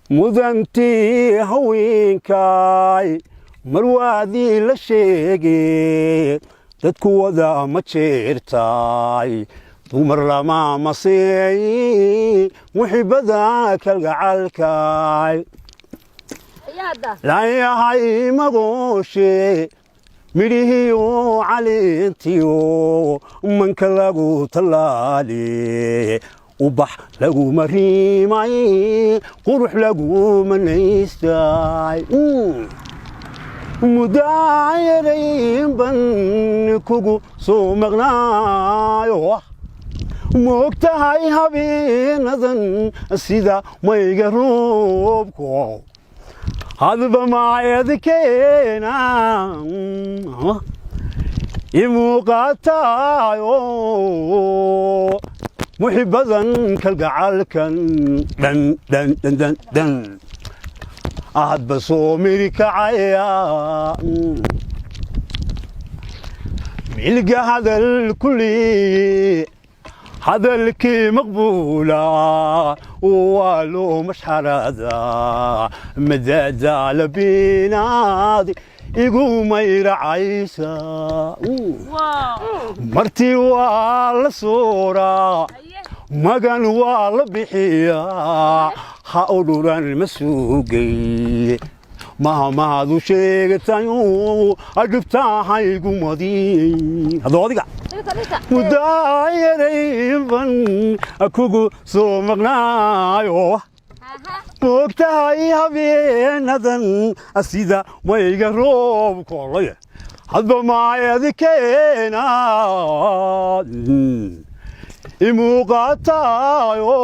mudantii haweenkaay marwaadii la sheegay dadku wada ma jeertaay dumar lama maseey muxibada kalgacalkaay la yahay magooshe midhiyo caleentiyo manka lagu talaali ubax lagu mariimay qurux lagu manaystay mudaayareyn ban kugu soo maqnaayo moogtahay habeenadan sida mayga roobko hadba maayadkeena imuuqaataayo muxibadan kalgacalkan dhan ahadba soo miri kacaya milga hadal kulli hadalkii maqbuula waa loo mashxarada madaada labinaadi igu mayracaysa martii waa la sooraa magan waa la bixiyaa ha ururan masuugay mahamaadu sheegatayo adhibtaahaygu madii hadoodiga mudaayareynban kugu soo maqnaayo moogtahay habeenadan sida mayga roobkoolaya hadba maayadkeena imuuqaataayo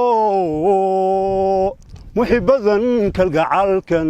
muxibadan kalgacalkan